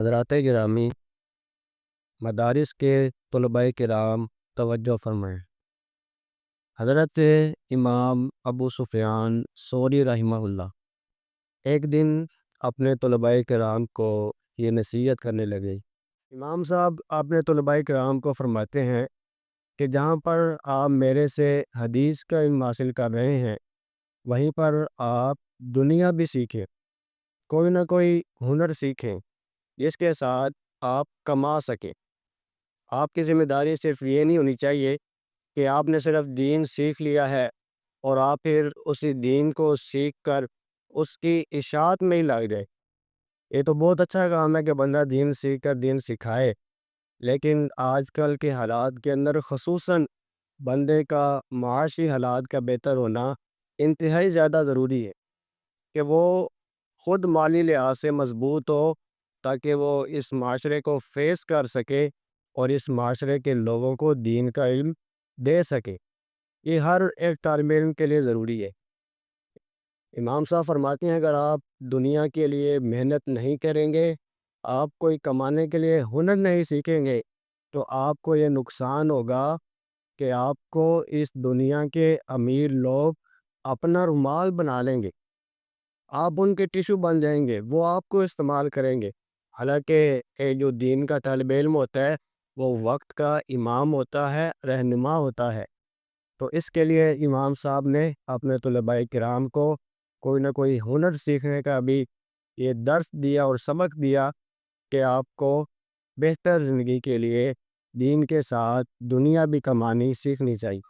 حضرات گرامی، مدارس کے طلباء کرام توجہ فرمائیں۔ حضرت امام ابو سفیان ثوری رحمہ اللہ ایک دن اپنے طلباء کرام کو یہ نصیحت کرنے لگے۔ امام صاحب اپنے طلباء کرام کو فرماتے ہیں کہ جہاں پر آپ میرے سے حدیث کا علم حاصل کر رہے ہیں، وہیں پر آپ دنیا بھی سیکھیں، کوئی نہ کوئی ہنر سیکھیں جس کے ساتھ آپ کما سکیں۔ آپ کی ذمہ داری صرف یہ نہیں ہونی چاہیے کہ آپ نے صرف دین سیکھ لیا ہے اور آپ پھر اسی دین کو سیکھ کر اس کی اشاعت میں ہی لگ جائے۔ یہ تو بہت اچھا کام ہے کہ بندہ دین سیکھ کر دین سکھائے، لیکن آج کل کے حالات کے اندر خصوصاً بندے کا معاشی حالات کا بہتر ہونا انتہائی زیادہ ضروری ہے کہ وہ خود مالی لحاظ سے مضبوط ہو، تاکہ وہ اس معاشرے کو فیس کر سکے اور اس معاشرے کے لوگوں کو دین کا علم دے سکے۔ یہ ہر ایک طالب علم کے لیے ضروری ہے۔ امام صاحب فرماتے ہیں اگر آپ دنیا کے لیے محنت نہیں کریں گے، آپ کوئی کمانے کے لیے ہنر نہیں سیکھیں گے، تو آپ کو یہ نقصان ہوگا کہ آپ کو اس دنیا کے امیر لوگ اپنا رومال بنا لیں گے، آپ ان کے ٹیشو بن جائیں گے، وہ آپ کو استعمال کریں گے۔ حالانکہ ایک جو دین کا طالب علم ہوتا ہے وہ وقت کا امام ہوتا ہے، رہنما ہوتا ہے۔ تو اس کے لیے امام صاحب نے اپنے طلباء کرام کو کوئی نہ کوئی ہنر سیکھنے کا بھی یہ درس دیا اور سبق دیا کہ آپ کو بہتر زندگی کے لیے دین کے ساتھ دنیا بھی کمانی سیکھنی چاہیے۔